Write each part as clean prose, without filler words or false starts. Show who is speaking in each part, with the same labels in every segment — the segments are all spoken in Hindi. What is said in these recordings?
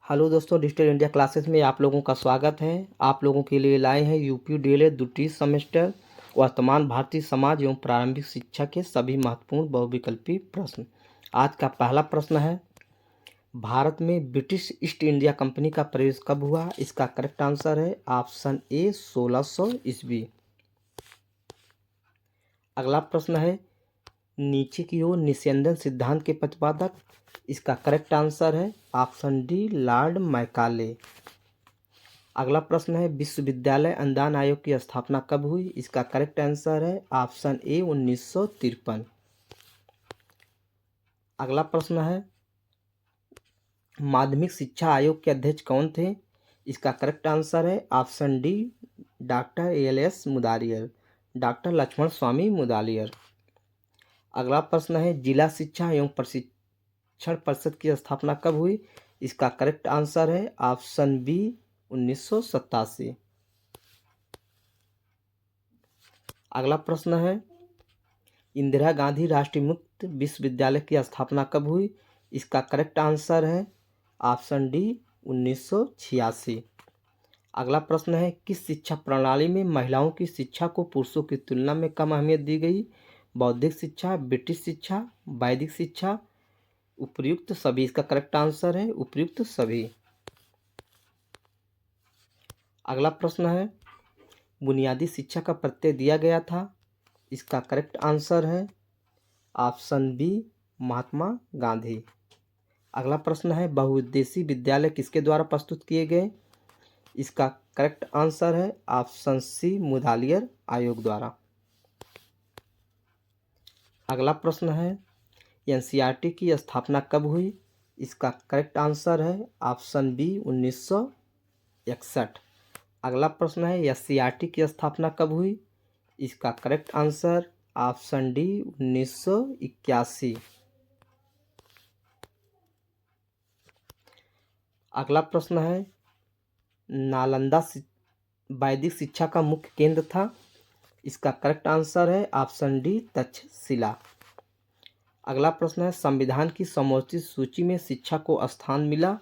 Speaker 1: हेलो दोस्तों, डिजिटल इंडिया क्लासेस में आप लोगों का स्वागत है। आप लोगों के लिए लाए हैं यूपी डीएलएड द्वितीय सेमेस्टर वर्तमान भारतीय समाज एवं प्रारंभिक शिक्षा के सभी महत्वपूर्ण बहुविकल्पी प्रश्न। आज का पहला प्रश्न है, भारत में ब्रिटिश ईस्ट इंडिया कंपनी का प्रवेश कब हुआ? इसका करेक्ट आंसर है ऑप्शन ए 1600 ईस्वी। अगला प्रश्न है, नीचे की ओर निस्यंदन सिद्धांत के प्रतिपादक? इसका करेक्ट आंसर है ऑप्शन डी लॉर्ड मैकाले। अगला प्रश्न है, विश्वविद्यालय अनुदान आयोग की स्थापना कब हुई? इसका करेक्ट आंसर है ऑप्शन ए 1953। अगला प्रश्न है, माध्यमिक शिक्षा आयोग के अध्यक्ष कौन थे? इसका करेक्ट आंसर है option D doctor L S. Mudaliar, doctor Lakshmanaswami Mudaliar. अगला प्रश्न है, जिला शिक्षा एवं प्रशिक्षण परिषद की स्थापना कब हुई? इसका करेक्ट आंसर है ऑप्शन बी 1987। अगला प्रश्न है, इंदिरा गांधी राष्ट्रीय मुक्त विश्वविद्यालय की स्थापना कब हुई? इसका करेक्ट आंसर है ऑप्शन डी 1986। अगला प्रश्न है, किस शिक्षा प्रणाली में महिलाओं की शिक्षा को पुरुषों की तुलना में कम अहमियत दी गई? बौद्धिक शिक्षा, ब्रिटिश शिक्षा, वैदिक शिक्षा, उपयुक्त सभी? इसका करेक्ट आंसर है उपयुक्त सभी। अगला प्रश्न है, बुनियादी शिक्षा का प्रत्यय दिया गया था? इसका करेक्ट आंसर है ऑप्शन बी महात्मा गांधी। अगला प्रश्न है, बहुउद्देशीय विद्यालय किसके द्वारा प्रस्तुत किए गए? इसका करेक्ट आंसर है ऑप्शन सी मुदालियर आयोग द्वारा। अगला प्रश्न है, एनसीईआरटी की स्थापना कब हुई? इसका करेक्ट आंसर है ऑप्शन बी 1961। अगला प्रश्न है, एससीईआरटी की स्थापना कब हुई? इसका करेक्ट आंसर ऑप्शन डी 1981। अगला प्रश्न है, नालंदा वैदिक शिक्षा का मुख्य केंद्र था? इसका करेक्ट आंसर है ऑप्शन डी तक्षशिला। अगला प्रश्न है, संविधान की समवर्ती सूची में शिक्षा को स्थान मिला?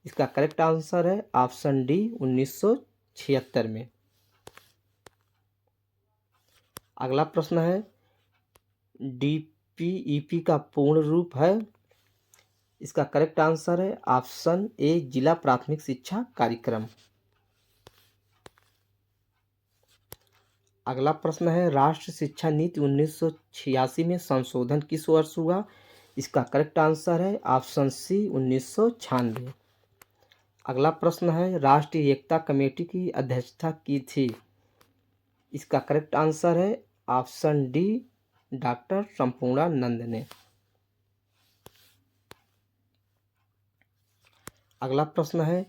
Speaker 1: इसका करेक्ट आंसर है ऑप्शन डी 1976 में। अगला प्रश्न है, डीपीईपी का पूर्ण रूप है? इसका करेक्ट आंसर है ऑप्शन ए जिला प्राथमिक शिक्षा कार्यक्रम। अगला प्रश्न है, राष्ट्रीय शिक्षा नीति 1986 में संशोधन किस वर्ष हुआ? इसका करेक्ट आंसर है ऑप्शन सी 1996। अगला प्रश्न है, राष्ट्रीय एकता कमेटी की अध्यक्षता की थी? इसका करेक्ट आंसर है ऑप्शन डी डॉक्टर संपूर्णानंद ने। अगला प्रश्न है,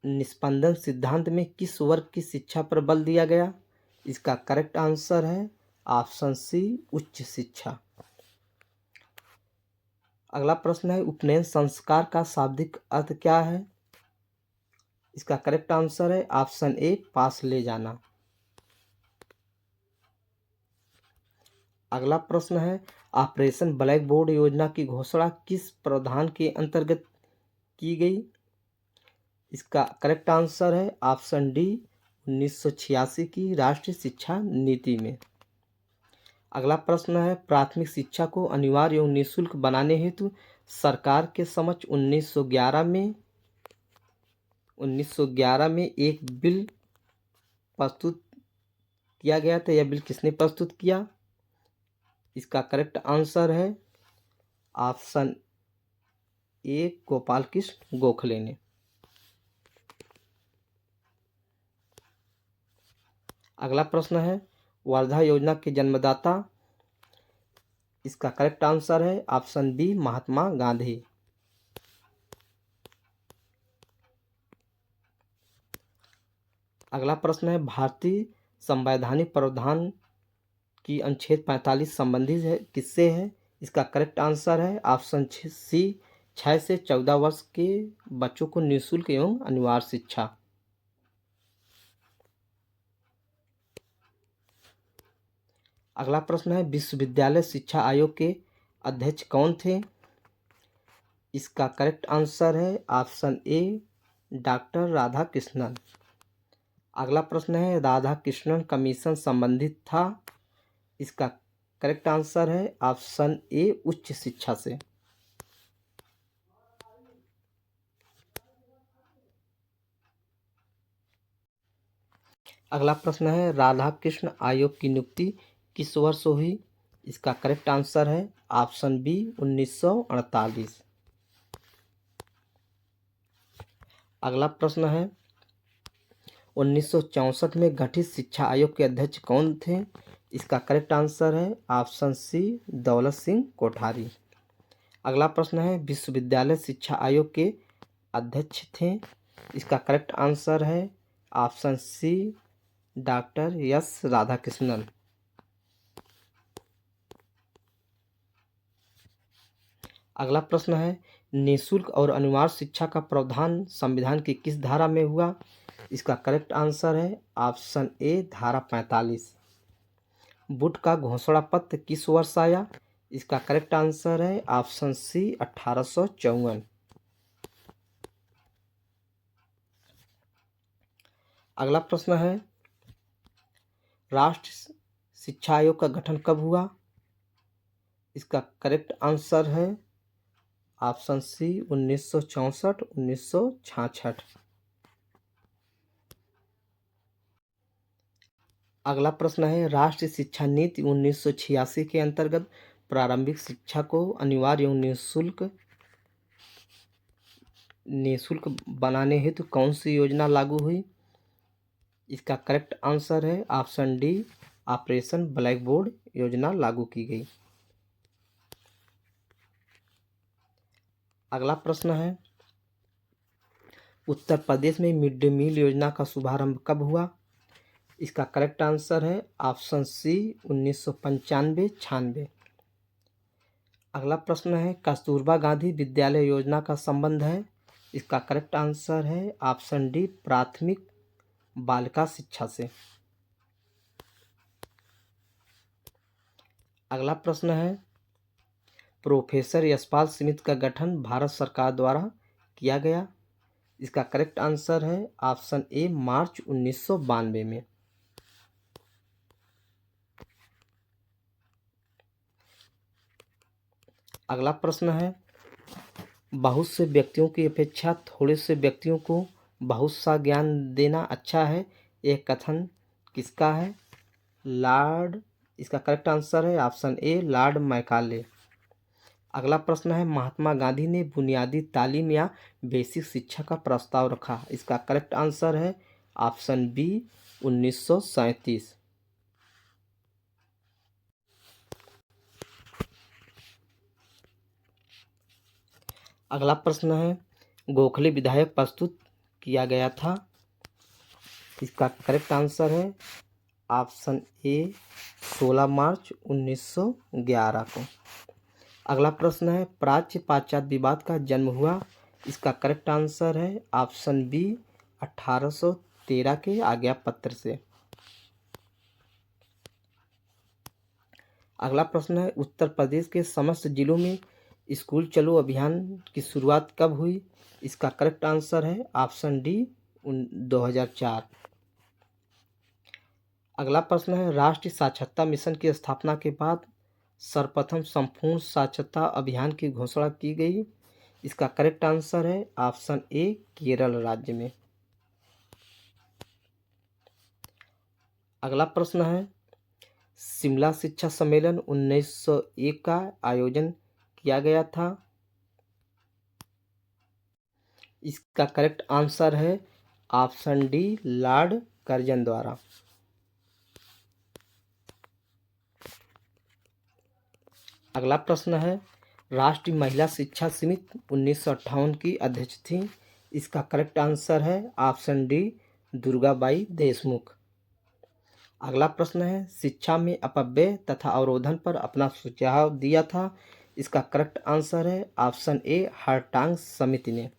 Speaker 1: निस्पंदन सिद्धांत में किस वर्ग की शिक्षा पर बल दिया गया? इसका करेक्ट आंसर है ऑप्शन सी उच्च शिक्षा। अगला प्रश्न है, उपनयन संस्कार का शाब्दिक अर्थ क्या है? इसका करेक्ट आंसर है ऑप्शन ए पास ले जाना। अगला प्रश्न है, ऑपरेशन ब्लैक बोर्ड योजना की घोषणा किस प्रावधान के अंतर्गत की गई? इसका करेक्ट आंसर है ऑप्शन डी 1986 की राष्ट्रीय शिक्षा नीति में। अगला प्रश्न है, प्राथमिक शिक्षा को अनिवार्य एवं निःशुल्क बनाने हेतु सरकार के समक्ष 1911 में एक बिल प्रस्तुत किया गया था। यह बिल किसने प्रस्तुत किया? इसका करेक्ट आंसर है ऑप्शन ए गोपाल कृष्ण गोखले ने। अगला प्रश्न है, वर्धा योजना के जन्मदाता? इसका करेक्ट आंसर है ऑप्शन बी महात्मा गांधी। अगला प्रश्न है, भारतीय संवैधानिक प्रावधान की अनुच्छेद 45 संबंधित है किससे है? इसका करेक्ट आंसर है ऑप्शन सी 6 से 14 वर्ष के बच्चों को निःशुल्क एवं अनिवार्य शिक्षा। अगला प्रश्न है, विश्वविद्यालय शिक्षा आयोग के अध्यक्ष कौन थे? इसका करेक्ट आंसर है option A doctor Radha Krishnan. अगला प्रश्न है राधा कृष्णन कमीशन संबंधित था। इसका करेक्ट आंसर है ऑप्शन ए उच्च शिक्षा से। अगला प्रश्न है राधा कृष्ण आयोग की नियुक्ति किस वर्ष हुई। इसका करेक्ट आंसर है ऑप्शन बी 1948। अगला प्रश्न है 1964 में गठित शिक्षा आयोग के अध्यक्ष कौन थे। इसका करेक्ट आंसर है ऑप्शन सी दौलत सिंह कोठारी। अगला प्रश्न है विश्वविद्यालय शिक्षा आयोग के अध्यक्ष थे। इसका करेक्ट आंसर है option C doctor S Radhakrishnan. अगला प्रश्न है निःशुल्क और अनिवार्य शिक्षा का प्रावधान संविधान की किस धारा में हुआ। इसका करेक्ट आंसर है ऑप्शन ए धारा 45। बुट का घोषणा पत्र किस वर्ष आया। इसका करेक्ट आंसर है ऑप्शन सी 1854। अगला प्रश्न है राष्ट्रीय शिक्षा आयोग का गठन कब हुआ। इसका करेक्ट आंसर है ऑप्शन सी 1964-1966। अगला प्रश्न है राष्ट्रीय शिक्षा नीति 1986 के अंतर्गत प्रारंभिक शिक्षा को अनिवार्य एवं निःशुल्क बनाने हेतु कौन सी योजना लागू हुई। इसका करेक्ट आंसर है option D operation black board योजना लागू की गई। अगला प्रश्न है उत्तर प्रदेश में मिड डे मील योजना का शुभारंभ कब हुआ। इसका करेक्ट आंसर है ऑप्शन सी 1995-96। अगला प्रश्न है कस्तूरबा गांधी विद्यालय योजना का संबंध है। इसका करेक्ट आंसर है ऑप्शन डी प्राथमिक बालिका शिक्षा से। अगला प्रश्न है प्रोफेसर यशपाल स्मिथ का गठन भारत सरकार द्वारा किया गया। इसका करेक्ट आंसर है ऑप्शन ए मार्च 1992 में। अगला प्रश्न है बहुत से व्यक्तियों की अपेक्षा थोड़े से व्यक्तियों को बहुत सा ज्ञान देना अच्छा है, यह कथन किसका है। लॉर्ड इसका करेक्ट आंसर है ऑप्शन ए लॉर्ड मैकाले। अगला प्रश्न है महात्मा गांधी ने बुनियादी तालीम या बेसिक शिक्षा का प्रस्ताव रखा। इसका करेक्ट आंसर है ऑप्शन बी 1937। अगला प्रश्न है गोखले विधेयक प्रस्तुत किया गया था। इसका करेक्ट आंसर है ऑप्शन ए 16 मार्च 1911 को। अगला प्रश्न है प्राच्य पाश्चात्य विवाद का जन्म हुआ। इसका करेक्ट आंसर है ऑप्शन बी 1813 के आज्ञा पत्र से। अगला प्रश्न है उत्तर प्रदेश के समस्त जिलों में स्कूल चलो अभियान की शुरुआत कब हुई। इसका करेक्ट आंसर है ऑप्शन डी 2004। अगला प्रश्न है राष्ट्रीय साक्षरता मिशन की स्थापना के बाद सर्वप्रथम संपूर्ण साक्षरता अभियान की घोषणा की गई। इसका करेक्ट आंसर है ऑप्शन ए केरल राज्य में। अगला प्रश्न है शिमला शिक्षा सम्मेलन 1901 का आयोजन किया गया था। इसका करेक्ट आंसर है ऑप्शन डी लॉर्ड कर्जन द्वारा। अगला प्रश्न है राष्ट्रीय महिला शिक्षा समिति 1958 की अध्यक्ष थी। इसका करेक्ट आंसर है ऑप्शन डी दुर्गाबाई देशमुख। अगला प्रश्न है शिक्षा में अपव्यय तथा अवरोधन पर अपना सुझाव दिया था। इसका करेक्ट आंसर है ऑप्शन ए हरटांग समिति ने।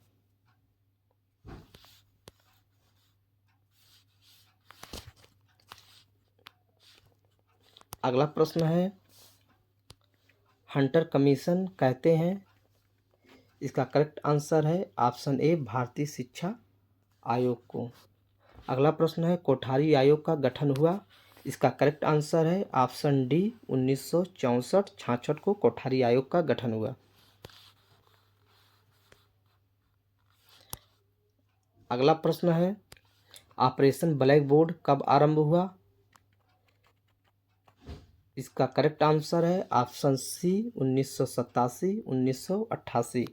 Speaker 1: अगला प्रश्न है हंटर कमीशन कहते हैं। इसका करेक्ट आंसर है ऑप्शन ए भारतीय शिक्षा आयोग को। अगला प्रश्न है कोठारी आयोग का गठन हुआ। इसका करेक्ट आंसर है ऑप्शन डी 1964-66 को कोठारी आयोग का गठन हुआ। अगला प्रश्न है ऑपरेशन ब्लैक बोर्ड कब आरंभ हुआ। इसका करेक्ट आंसर है ऑप्शन सी 1987-1988।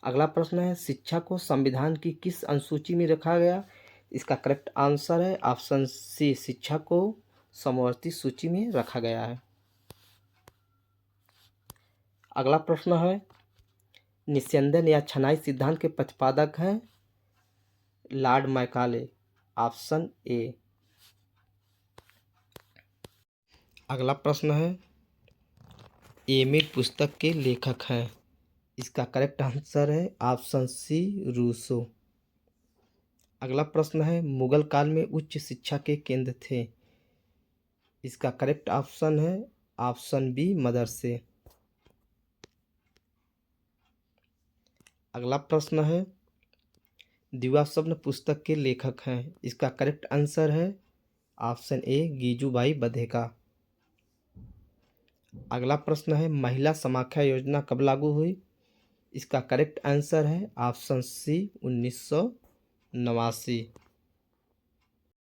Speaker 1: अगला प्रश्न है शिक्षा को संविधान की किस अनुसूची में रखा गया। इसका करेक्ट आंसर है ऑप्शन सी शिक्षा को समवर्ती सूची में रखा गया है। अगला प्रश्न है निस्यंदन या छनाई सिद्धांत के प्रतिपादक हैं लॉर्ड मैकाले। Option A. अगला प्रश्न है एमिड पुस्तक के लेखक हैं। इसका करेक्ट आंसर है ऑप्शन सी रूसो। अगला प्रश्न है मुगल काल में उच्च शिक्षा के केंद्र थे। इसका करेक्ट ऑप्शन है ऑप्शन बी मदरसे। अगला प्रश्न है दिवा स्वप्न पुस्तक के लेखक हैं। इसका करेक्ट आंसर है ऑप्शन ए गीजूबाई बधेका। अगला प्रश्न है महिला समाख्या योजना कब लागू हुई। इसका करेक्ट आंसर है ऑप्शन सी 1989।